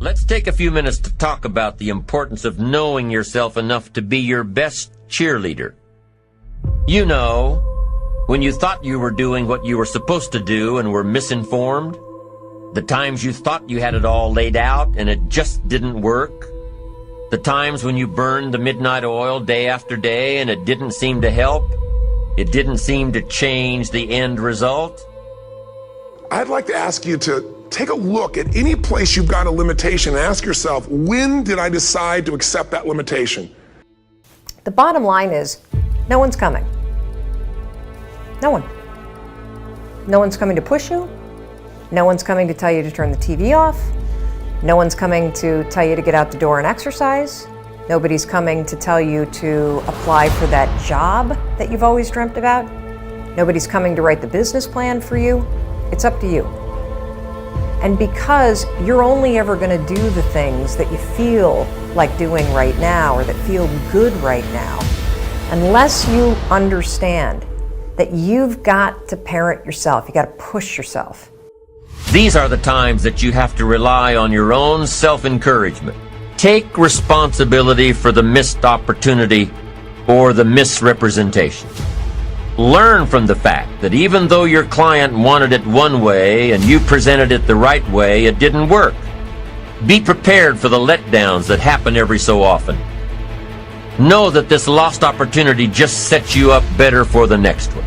Let's take a few minutes to talk about the importance of knowing yourself enough to be your best cheerleader. You know, when you thought you were doing what you were supposed to do and were misinformed, the times you thought you had it all laid out and it just didn't work, the times when you burned the midnight oil day after day and it didn't seem to help, it didn't seem to change the end result. I'd like to ask you to take a look at any place you've got a limitation and ask yourself, when did I decide to accept that limitation? The bottom line is, no one's coming. No one. No one's coming to push you. No one's coming to tell you to turn the TV off. No one's coming to tell you to get out the door and exercise. Nobody's coming to tell you to apply for that job that you've always dreamt about. Nobody's coming to write the business plan for you. It's up to you. And because you're only ever going to do the things that you feel like doing right now or that feel good right now, unless you understand that you've got to parent yourself, you got to push yourself. These are the times that you have to rely on your own self-encouragement. Take responsibility for the missed opportunity or the misrepresentation. Learn from the fact that even though your client wanted it one way and you presented it the right way, it didn't work. Be prepared for the letdowns that happen every so often. Know that this lost opportunity just sets you up better for the next one.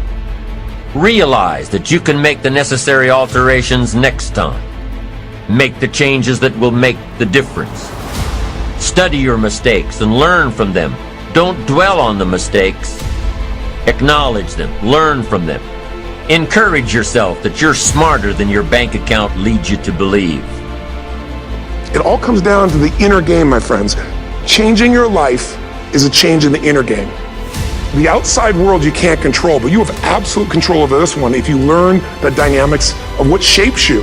Realize that you can make the necessary alterations next time. Make the changes that will make the difference. Study your mistakes and learn from them. Don't dwell on the mistakes. Acknowledge them. Learn from them. Encourage yourself that you're smarter than your bank account leads you to believe. It all comes down to the inner game, my friends. Changing your life is a change in the inner game. The outside world you can't control, but you have absolute control over this one if you learn the dynamics of what shapes you.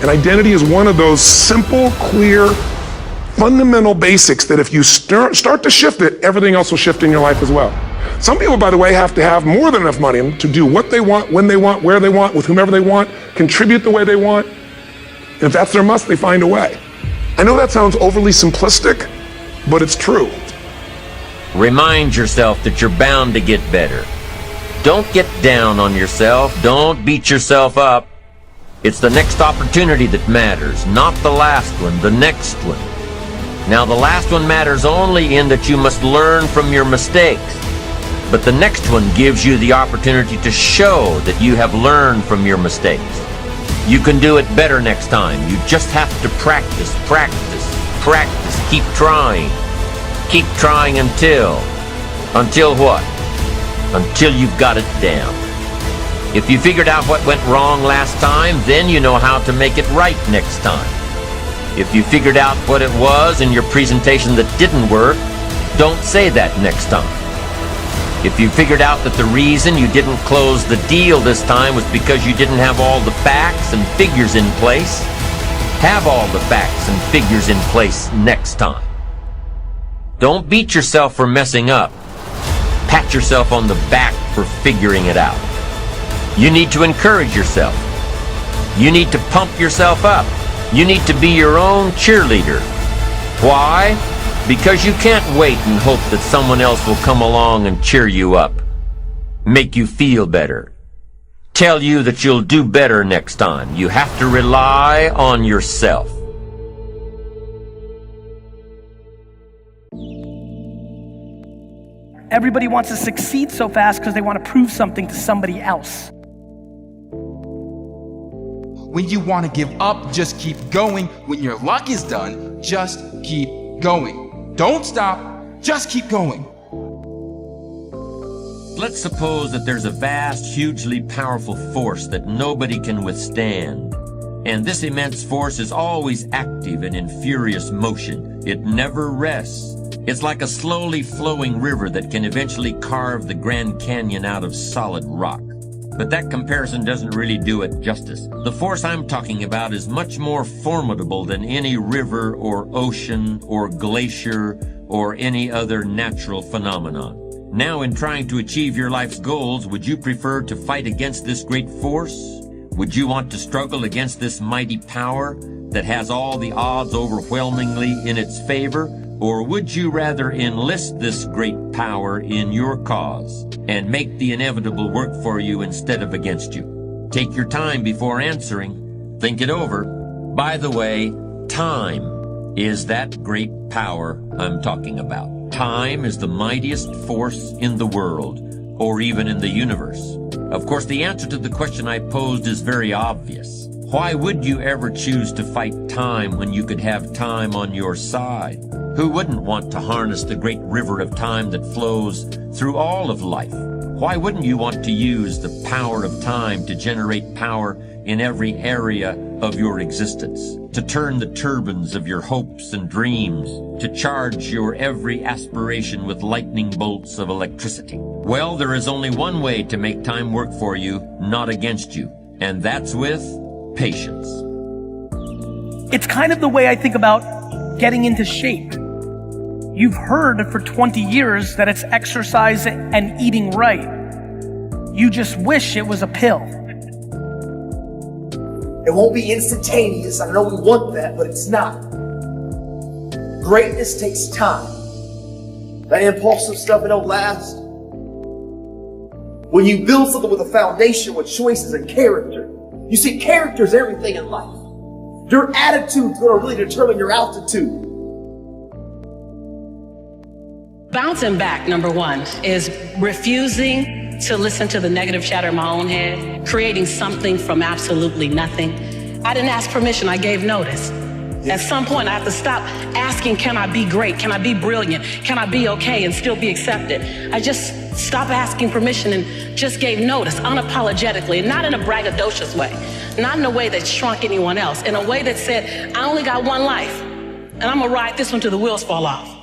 And identity is one of those simple, clear, fundamental basics that if you start to shift it, everything else will shift in your life as well. Some people, by the way, have to have more than enough money to do what they want, when they want, where they want, with whomever they want, contribute the way they want. And if that's their must, they find a way. I know that sounds overly simplistic, but it's true. Remind yourself that you're bound to get better. Don't get down on yourself. Don't beat yourself up. It's the next opportunity that matters, not the last one, the next one. Now, the last one matters only in that you must learn from your mistakes. But the next one gives you the opportunity to show that you have learned from your mistakes. You can do it better next time. You just have to practice, practice, practice. Keep trying. Keep trying until what? Until you've got it down. If you figured out what went wrong last time, then you know how to make it right next time. If you figured out what it was in your presentation that didn't work, don't say that next time. If you figured out that the reason you didn't close the deal this time was because you didn't have all the facts and figures in place, have all the facts and figures in place next time. Don't beat yourself for messing up. Pat yourself on the back for figuring it out. You need to encourage yourself. You need to pump yourself up. You need to be your own cheerleader. Why? Because you can't wait and hope that someone else will come along and cheer you up, make you feel better, tell you that you'll do better next time. You have to rely on yourself. Everybody wants to succeed so fast because they want to prove something to somebody else. When you want to give up, just keep going. When your luck is done, just keep going. Don't stop, just keep going. Let's suppose that there's a vast, hugely powerful force that nobody can withstand. And this immense force is always active and in furious motion. It never rests. It's like a slowly flowing river that can eventually carve the Grand Canyon out of solid rock. But that comparison doesn't really do it justice. The force I'm talking about is much more formidable than any river or ocean or glacier or any other natural phenomenon. Now, in trying to achieve your life's goals, would you prefer to fight against this great force? Would you want to struggle against this mighty power? that has all the odds overwhelmingly in its favor? Or would you rather enlist this great power in your cause and make the inevitable work for you instead of against you? Take your time before answering. Think it over. By the way, time is that great power I'm talking about. Time is the mightiest force in the world, or even in the universe. Of course, the answer to the question I posed is very obvious. Why would you ever choose to fight time when you could have time on your side? Who wouldn't want to harness the great river of time that flows through all of life? Why wouldn't you want to use the power of time to generate power in every area of your existence, to turn the turbines of your hopes and dreams, to charge your every aspiration with lightning bolts of electricity? Well, there is only one way to make time work for you, not against you, and that's with patience. It's kind of the way I think about getting into shape. You've heard for 20 years that it's exercise and eating right. You just wish it was a pill. It won't be instantaneous. I know we want that, but it's not. Greatness takes time. That impulsive stuff, it don't last. When you build something with a foundation with choices and character, you see, character is everything in life. Your attitude is going to really determine your altitude. Bouncing back, number one, is refusing to listen to the negative chatter in my own head, creating something from absolutely nothing. I didn't ask permission, I gave notice. At some point, I have to stop asking, can I be great? Can I be brilliant? Can I be okay and still be accepted? I just stopped asking permission and just gave notice unapologetically, not in a braggadocious way, not in a way that shrunk anyone else, in a way that said, I only got one life, and I'm gonna ride this one till the wheels fall off.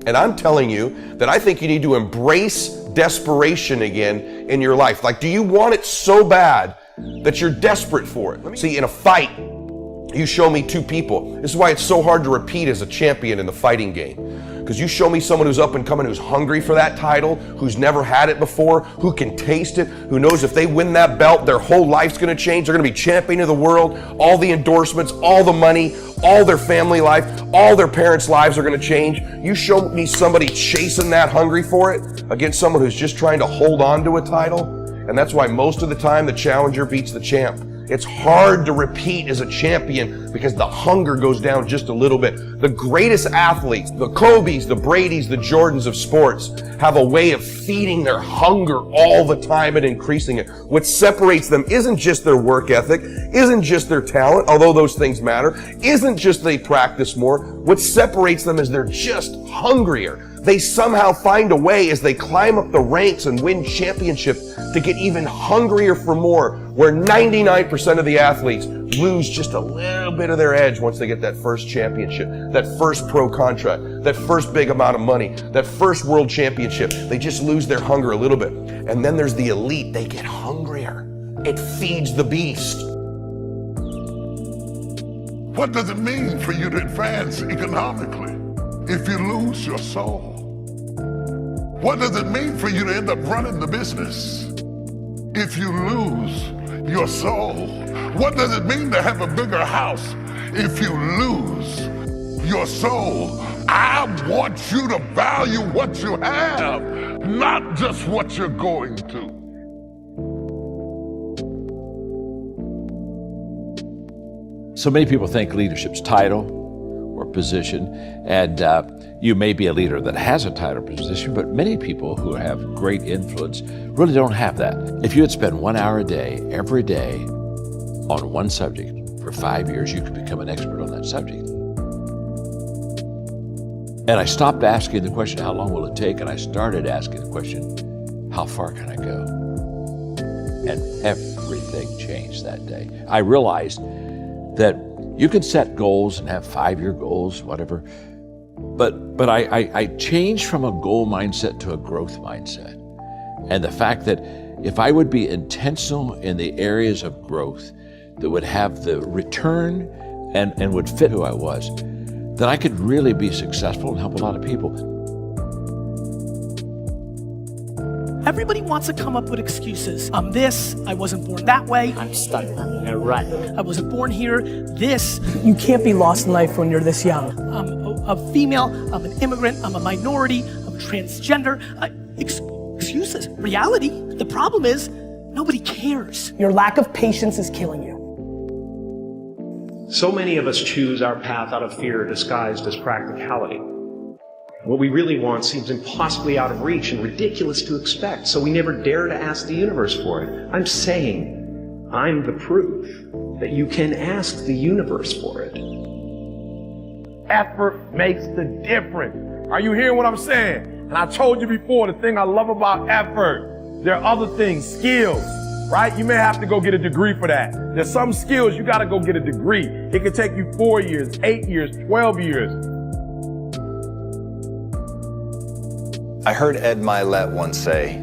And I'm telling you that I think you need to embrace desperation again in your life. Like, do you want it so bad that you're desperate for it? See, in a fight, you show me two people. This is why it's so hard to repeat as a champion in the fighting game. Because you show me someone who's up and coming, who's hungry for that title, who's never had it before, who can taste it, who knows if they win that belt, their whole life's gonna change. They're gonna be champion of the world, all the endorsements, all the money, all their family life, all their parents' lives are gonna change. You show me somebody chasing that, hungry for it, against someone who's just trying to hold on to a title. And that's why most of the time the challenger beats the champ. It's hard to repeat as a champion because the hunger goes down just a little bit. The greatest athletes, the Kobes, the Bradys, the Jordans of sports, have a way of feeding their hunger all the time and increasing it. What separates them isn't just their work ethic, isn't just their talent, although those things matter, isn't just they practice more. What separates them is they're just hungrier. They somehow find a way as they climb up the ranks and win championships to get even hungrier for more, where 99% of the athletes lose just a little bit of their edge once they get that first championship, that first pro contract, that first big amount of money, that first world championship. They just lose their hunger a little bit. And then there's the elite. They get hungrier. It feeds the beast. What does it mean for you to advance economically if you lose your soul? What does it mean for you to end up running the business if you lose your soul? What does it mean to have a bigger house if you lose your soul? I want you to value what you have, not just what you're going to. So many people think leadership's title or position, and you may be a leader that has a title or position, but many people who have great influence really don't have that. If you would spend 1 hour a day, every day, on one subject for 5 years, you could become an expert on that subject. And I stopped asking the question, how long will it take? And I started asking the question, how far can I go? And everything changed that day. I realized that you can set goals and have 5-year goals, whatever, but I changed from a goal mindset to a growth mindset. And the fact that if I would be intentional in the areas of growth that would have the return and would fit who I was, then I could really be successful and help a lot of people. Everybody wants to come up with excuses. I'm this, I wasn't born that way. I'm stuck in a rut. I wasn't born here, this. You can't be lost in life when you're this young. I'm a female, I'm an immigrant, I'm a minority, I'm transgender. Excuses. Reality, the problem is, nobody cares. Your lack of patience is killing you. So many of us choose our path out of fear disguised as practicality. What we really want seems impossibly out of reach and ridiculous to expect, so we never dare to ask the universe for it. I'm saying, I'm the proof that you can ask the universe for it. Effort makes the difference. Are you hearing what I'm saying? And I told you before, the thing I love about effort, there are other things, skills, right? You may have to go get a degree for that. There's some skills you gotta go get a degree. It could take you 4 years, 8 years, 12 years. I heard Ed Mylett once say,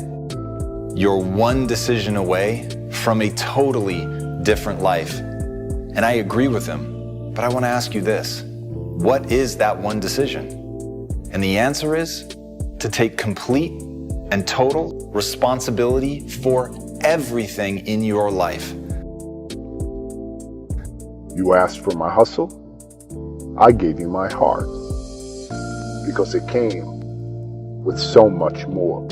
"You're one decision away from a totally different life." And I agree with him, but I want to ask you this. What is that one decision? And the answer is to take complete and total responsibility for everything in your life. You asked for my hustle, I gave you my heart, because it came with so much more.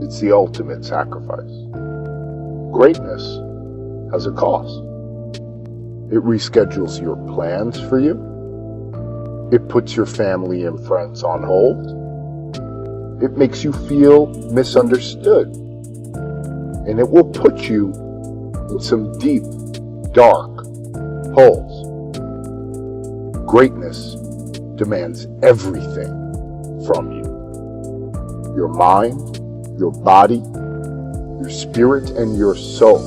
It's the ultimate sacrifice. Greatness has a cost. It reschedules your plans for you. It puts your family and friends on hold. It makes you feel misunderstood. And it will put you in some deep, dark holes. Greatness demands everything from you. Your mind, your body, your spirit, and your soul.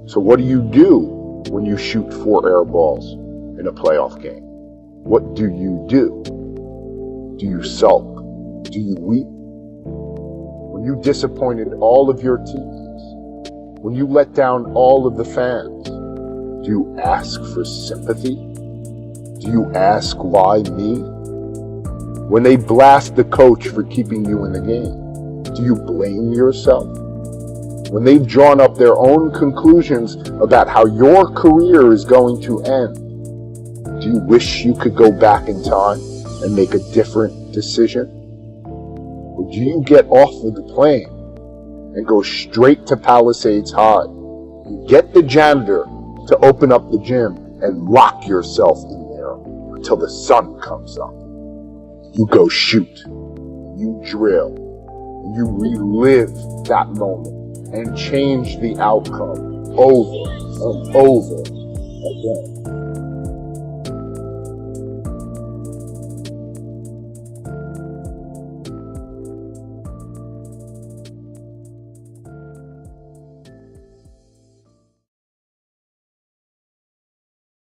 So what do you do when you shoot 4 air balls in a playoff game? What do you do? Do you sulk? Do you weep? When you disappointed all of your teammates? When you let down all of the fans? Do you ask for sympathy? Do you ask why me? When they blast the coach for keeping you in the game, do you blame yourself? When they've drawn up their own conclusions about how your career is going to end, do you wish you could go back in time and make a different decision? Or do you get off of the plane and go straight to Palisades High and get the janitor to open up the gym and lock yourself in there until the sun comes up? You go shoot, you drill, you relive that moment and change the outcome over and over again.